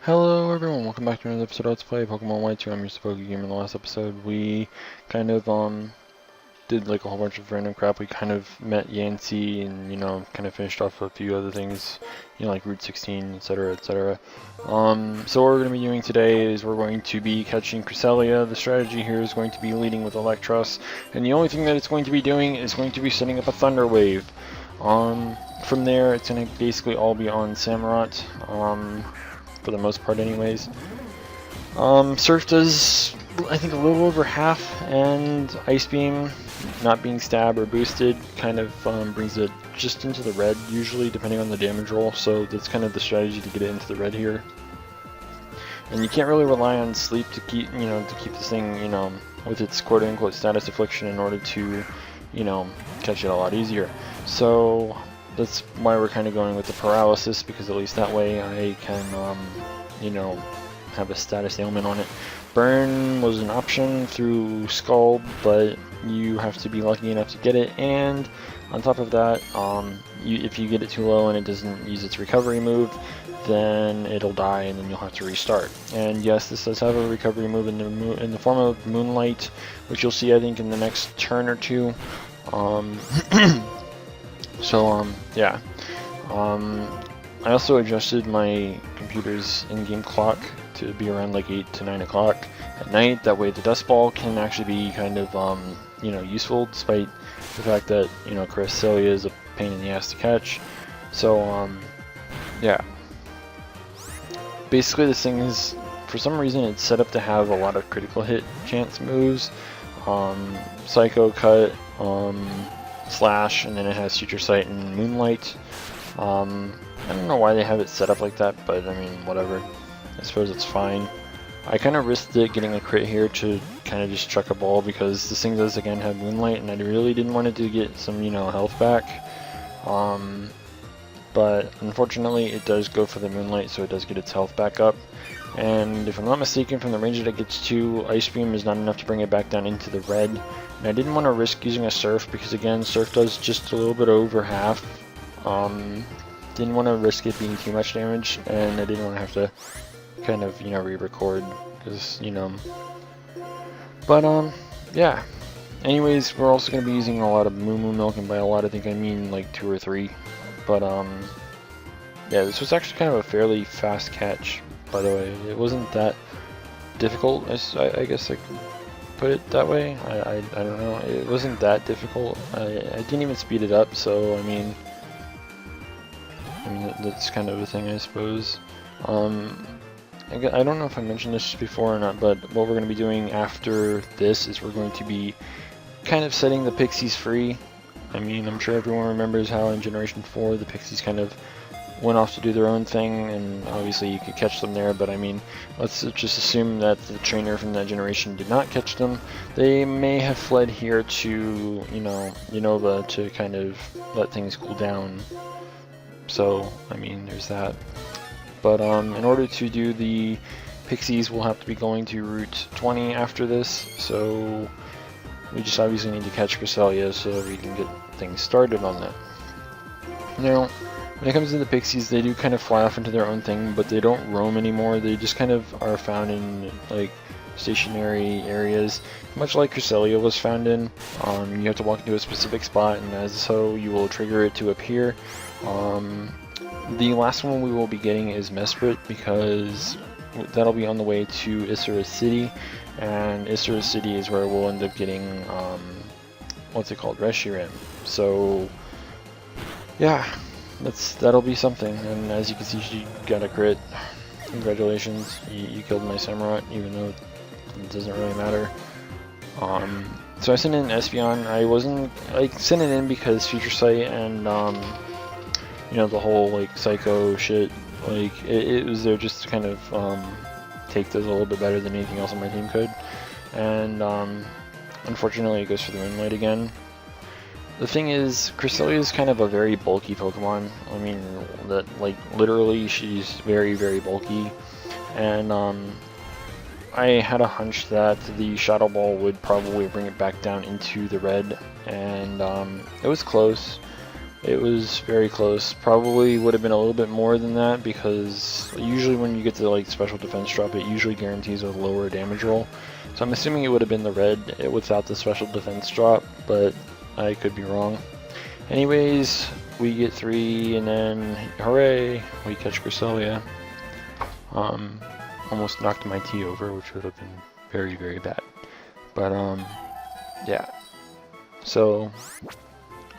Hello everyone, welcome back to another episode of Let's Play Pokemon White 2. I'm your Smogon Gamer. In the last episode we kind of did like a whole bunch of random crap. We kind of met Yancy and kind of finished off a few other things, like Route 16, etc, etc. So what we're going to be doing today is we're going to be catching Cresselia. The strategy here is going to be leading with Electros, and the only thing that it's going to be doing is going to be setting up a Thunder Wave. From there it's going to basically all be on Samurott. For the most part anyways. Surf does, I think, a little over half, and Ice Beam, not being stabbed or boosted, kind of brings it just into the red, usually, depending on the damage roll, so that's kind of the strategy to get it into the red here. And you can't really rely on sleep to keep, this thing, with its quote-unquote status affliction in order to, catch it a lot easier. So that's why we're kind of going with the paralysis, because at least that way I can, have a status ailment on it. Burn was an option through Scald, but you have to be lucky enough to get it, and on top of that, if you get it too low and it doesn't use its recovery move, then it'll die and then you'll have to restart. And yes, this does have a recovery move in the form of Moonlight, which you'll see I think in the next turn or two. Yeah. I also adjusted my computer's in-game clock to be around like 8 to 9 o'clock at night. That way the Dust Ball can actually be kind of, useful, despite the fact that, Cresselia is a pain in the ass to catch. So, yeah. Basically this thing is, for some reason, it's set up to have a lot of critical hit chance moves. Psycho Cut, Slash, and then it has Future Sight and Moonlight. I don't know why they have it set up like that, but I mean, whatever. I suppose it's fine. I kind of risked it getting a crit here to kind of just chuck a ball, because this thing does again have Moonlight, and I really didn't want it to get some, health back. But unfortunately it does go for the Moonlight, so it does get its health back up. And if I'm not mistaken, from the range that it gets to, Ice Beam is not enough to bring it back down into the red. And I didn't want to risk using a Surf, because again, Surf does just a little bit over half. Didn't want to risk it being too much damage, and I didn't want to have to kind of, re-record, because, But, yeah. Anyways, we're also going to be using a lot of Moo Moo Milk, and by a lot I think I mean like 2 or 3. But, yeah, this was actually kind of a fairly fast catch, by the way. It wasn't that difficult, I guess I could put it that way. I don't know. It wasn't that difficult. I didn't even speed it up, so, I mean that's kind of a thing, I suppose. I don't know if I mentioned this before or not, but what we're going to be doing after this is we're going to be kind of setting the Pixies free. I mean, I'm sure everyone remembers how in Generation 4 the Pixies kind of went off to do their own thing, and obviously you could catch them there, but I mean, let's just assume that the trainer from that generation did not catch them. They may have fled here to, Unova to kind of let things cool down. So, I mean, there's that. But in order to do the Pixies, we'll have to be going to Route 20 after this, so we just obviously need to catch Cresselia so we can get things started on that. Now, when it comes to the Pixies, they do kind of fly off into their own thing, but they don't roam anymore. They just kind of are found in, like, stationary areas, much like Cresselia was found in. You have to walk into a specific spot, and as so, you will trigger it to appear. The last one we will be getting is Mesprit, because that'll be on the way to Isra City, and Isra City is where we'll end up getting, what's it called, Reshiram. So, yeah, that'll be something, and as you can see, she got a crit. Congratulations, you killed my Samurott, even though it doesn't really matter. So I sent in Espeon. I sent it in because Future Sight and, the whole, like, Psycho shit, like, it was there just to kind of, take those a little bit better than anything else on my team could. And, unfortunately it goes for the Moonlight again. The thing is, Cresselia is kind of a very bulky Pokemon. I mean, literally she's very, very bulky. And, I had a hunch that the Shadow Ball would probably bring it back down into the red, and, it was close. It was very close. Probably would have been a little bit more than that because usually when you get to like special defense drop, it usually guarantees a lower damage roll. So I'm assuming it would have been the red without the special defense drop, but I could be wrong. Anyways, we get 3 and then hooray, we catch Cresselia. Almost knocked my T over, which would have been very, very bad. But yeah. So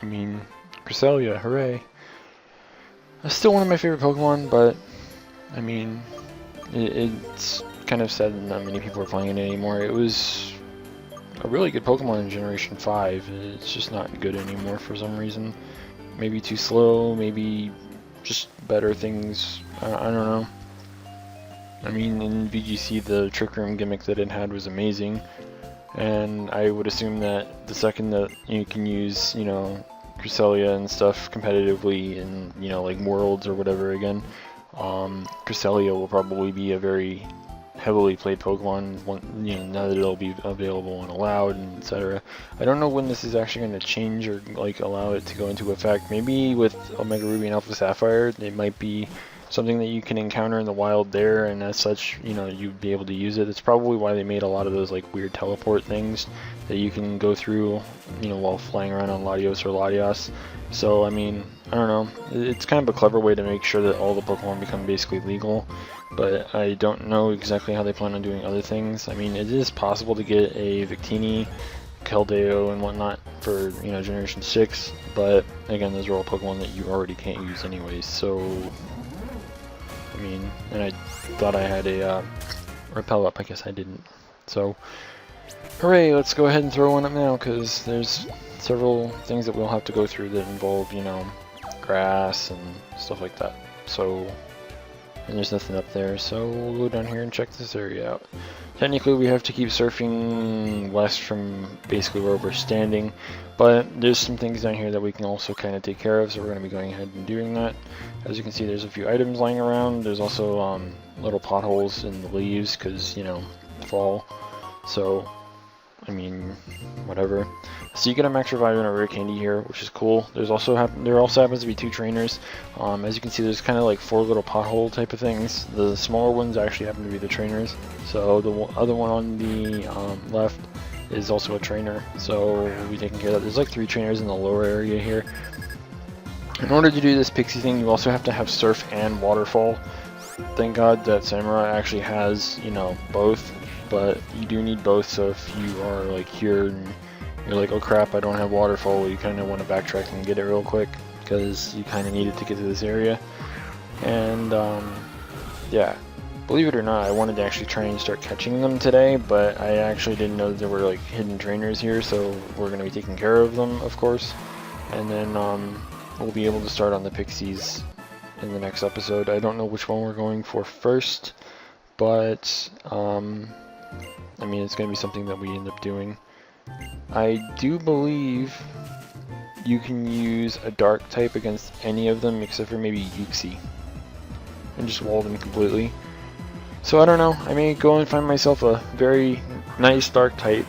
I mean, Cresselia, hooray. It's still one of my favorite Pokemon, but I mean, it's kind of sad that not many people are playing it anymore. It was a really good Pokemon in Generation 5. It's just not good anymore for some reason. Maybe too slow, maybe just better things. I don't know. I mean, in VGC, the Trick Room gimmick that it had was amazing. And I would assume that the second that you can use, you know, Cresselia and stuff competitively in, you know, like Worlds or whatever again, Cresselia will probably be a very heavily played Pokemon, you know, now that it'll be available and allowed and etc. I don't know when this is actually going to change or like allow it to go into effect. Maybe with OmegaRuby and AlphaSapphire, it might be something that you can encounter in the wild there, and as such, you know, you'd be able to use it. It's probably why they made a lot of those like weird teleport things that you can go through, you know, while flying around on Latios or Latias. So I mean, I don't know, it's kind of a clever way to make sure that all the Pokemon become basically legal, but I don't know exactly how they plan on doing other things. I mean, it is possible to get a Victini, Keldeo and whatnot for, you know, Generation 6, but again, those are all Pokemon that you already can't use anyways, so I mean, and I thought I had a Repel up, I guess I didn't. So, hooray, let's go ahead and throw one up now, because there's several things that we'll have to go through that involve, you know, grass and stuff like that. So, and there's nothing up there, so we'll go down here and check this area out. Technically, we have to keep surfing west from basically where we're standing, but there's some things down here that we can also kind of take care of, so we're going to be going ahead and doing that. As you can see, there's a few items lying around. There's also little potholes in the leaves because, you know, fall. So, I mean, whatever. So you get a max revive and a rare candy here, which is cool. There also happens to be 2 trainers. As you can see, there's kind of like 4 little pothole type of things. The smaller ones actually happen to be the trainers. So the other one on the left is also a trainer. So we'll be taking care of that. There's like 3 trainers in the lower area here. In order to do this pixie thing, you also have to have surf and waterfall. Thank God that Samurai actually has, you know, both. But you do need both, so if you are like here and you're like, oh crap, I don't have waterfall, you kind of want to backtrack and get it real quick because you kind of need it to get to this area. And yeah, believe it or not, I wanted to actually try and start catching them today, but I actually didn't know that there were like hidden trainers here, so we're going to be taking care of them, of course. And then we'll be able to start on the pixies in the next episode. I don't know which one we're going for first, but I mean, it's going to be something that we end up doing. I do believe you can use a dark type against any of them except for maybe Uxie and just wall them completely. So I don't know, I may go and find myself a very nice dark type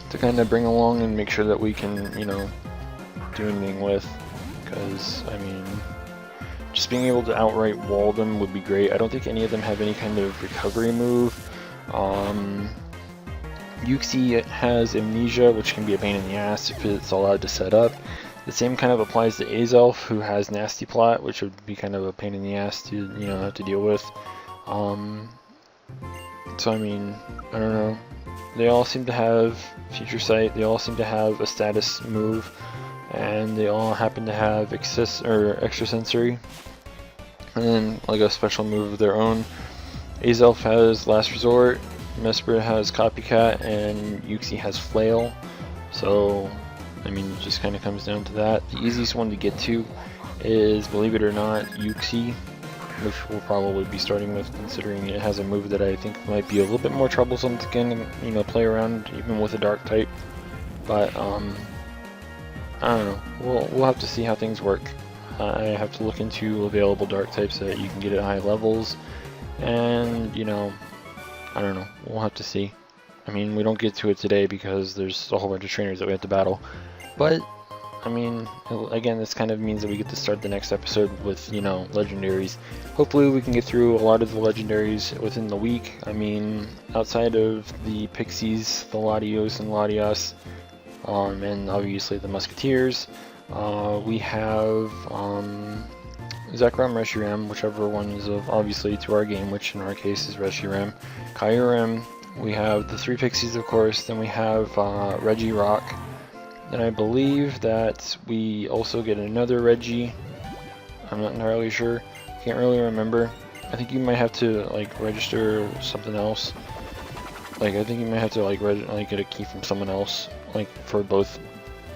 to kind of bring along and make sure that we can, you know, do anything with, because I mean, just being able to outright wall them would be great. I don't think any of them have any kind of recovery move. Uxie has Amnesia, which can be a pain in the ass if it's allowed to set up. The same kind of applies to Azelf, who has Nasty Plot, which would be kind of a pain in the ass to, you know, have to deal with. So I mean, I don't know. They all seem to have Future Sight, they all seem to have a status move, and they all happen to have Extra Sensory, and then like a special move of their own. Azelf has Last Resort, Mesprit has Copycat, and Uxie has Flail. So, I mean, it just kind of comes down to that. The easiest one to get to is, believe it or not, Uxie, which we'll probably be starting with, considering it has a move that I think might be a little bit more troublesome to kind of, you know, play around, even with a dark type. But, I don't know. We'll have to see how things work. I have to look into available dark types that you can get at high levels. And, you know, I don't know, we'll have to see. I mean, we don't get to it today because there's a whole bunch of trainers that we have to battle. But, I mean, again, this kind of means that we get to start the next episode with, you know, legendaries. Hopefully we can get through a lot of the legendaries within the week. I mean, outside of the Pixies, the Latios and Latias, and obviously the Musketeers, we have Zekrom, Reshiram, whichever one is obviously to our game, which in our case is Reshiram, Kyurem. We have the 3 Pixies, of course. Then we have Regirock. And I believe that we also get another Reggie. I'm not entirely sure. Can't really remember. I think you might have to like register something else. Like I think you might have to like get a key from someone else. Like for both.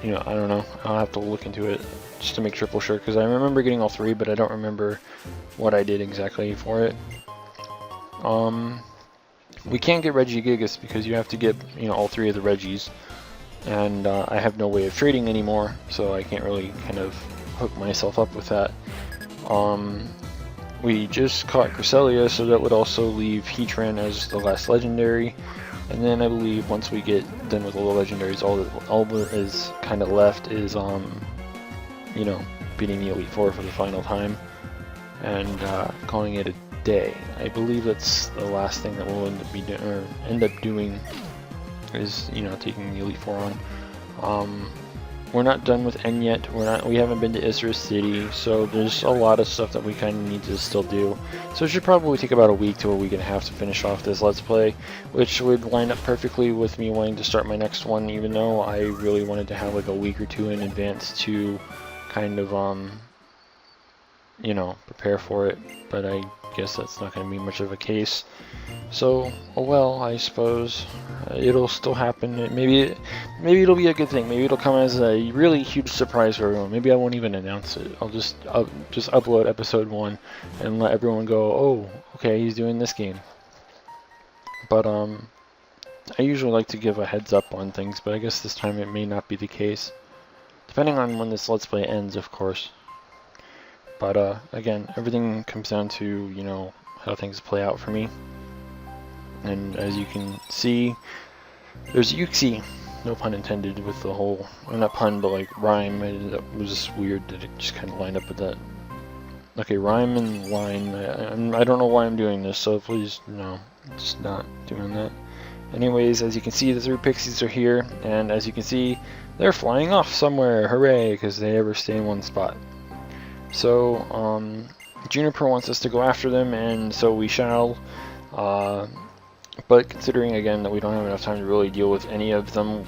You know, I don't know. I'll have to look into it just to make triple sure, because I remember getting all 3, but I don't remember what I did exactly for it. We can't get Regigigas because you have to get, you know, all 3 of the Reggies. And I have no way of trading anymore, so I can't really kind of hook myself up with that. We just caught Cresselia, so that would also leave Heatran as the last legendary. And then I believe once we get done with all the legendaries, all that is kind of left is, you know, beating the Elite Four for the final time and calling it a day. I believe that's the last thing that we'll end up doing. Is, you know, taking the Elite Four on. We're not done with N yet. We haven't been to Isra City, so there's a lot of stuff that we kind of need to still do. So it should probably take about a week to a week and a half to finish off this Let's Play, which would line up perfectly with me wanting to start my next one, even though I really wanted to have like a week or 2 in advance to kind of, you know, prepare for it. But I guess that's not going to be much of a case. So, oh well, I suppose it'll still happen. Maybe it'll be a good thing. Maybe it'll come as a really huge surprise for everyone. Maybe I won't even announce it. I'll just upload episode 1 and let everyone go, oh, okay, he's doing this game. But I usually like to give a heads up on things, but I guess this time it may not be the case, depending on when this Let's Play ends, of course. But again, everything comes down to, you know, how things play out for me. And as you can see, there's Yuxi. No pun intended with the whole, well, not pun, but like rhyme. It was just weird that it just kind of lined up with that. Okay, rhyme and line. I don't know why I'm doing this, so please, no, just not doing that. Anyways, as you can see, the 3 Pixies are here, and as you can see, they're flying off somewhere. Hooray, because they never stay in one spot. So, Juniper wants us to go after them, and so we shall. But considering again that we don't have enough time to really deal with any of them,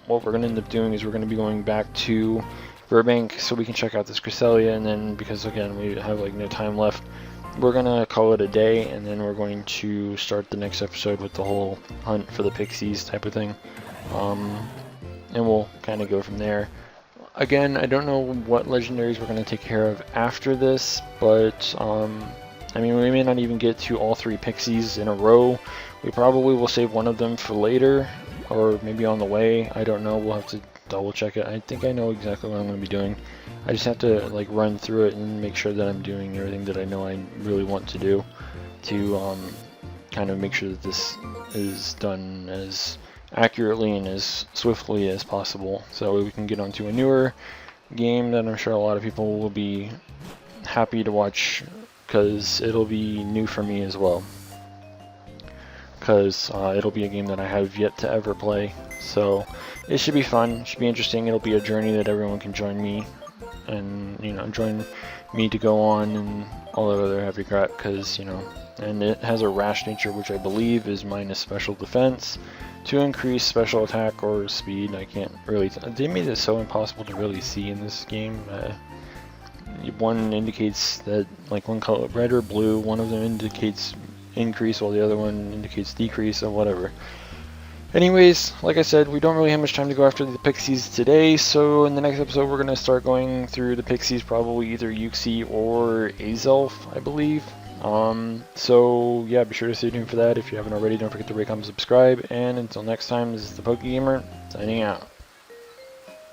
what we're going to end up doing is we're going to be going back to Burbank so we can check out this Cresselia, and then because again we have like no time left, we're going to call it a day, and then we're going to start the next episode with the whole hunt for the Pixies type of thing, and we'll kind of go from there. Again, I don't know what legendaries we're going to take care of after this, but I mean, we may not even get to all 3 Pixies in a row. We probably will save one of them for later, or maybe on the way. I don't know. We'll have to double check it. I think I know exactly what I'm going to be doing. I just have to like run through it and make sure that I'm doing everything that I know I really want to do to kind of make sure that this is done as accurately and as swiftly as possible, so we can get onto a newer game that I'm sure a lot of people will be happy to watch, because it'll be new for me as well, because it'll be a game that I have yet to ever play. So it should be fun, it should be interesting. It'll be a journey that everyone can join me, and you know, join me to go on and all that other heavy crap, because you know, and it has a rash nature, which I believe is minus special defense to increase special attack or speed. I can't really they made it so impossible to really see in this game. One indicates that like one color, red or blue, one of them indicates increase while the other one indicates decrease, or whatever. Anyways, like I said, we don't really have much time to go after the Pixies today, so in the next episode we're going to start going through the Pixies, probably either Yuxi or Azelf, I believe. So yeah, be sure to stay tuned for that. If you haven't already, don't forget to rate, comment, subscribe, and until next time, this is the PokeGamer, signing out.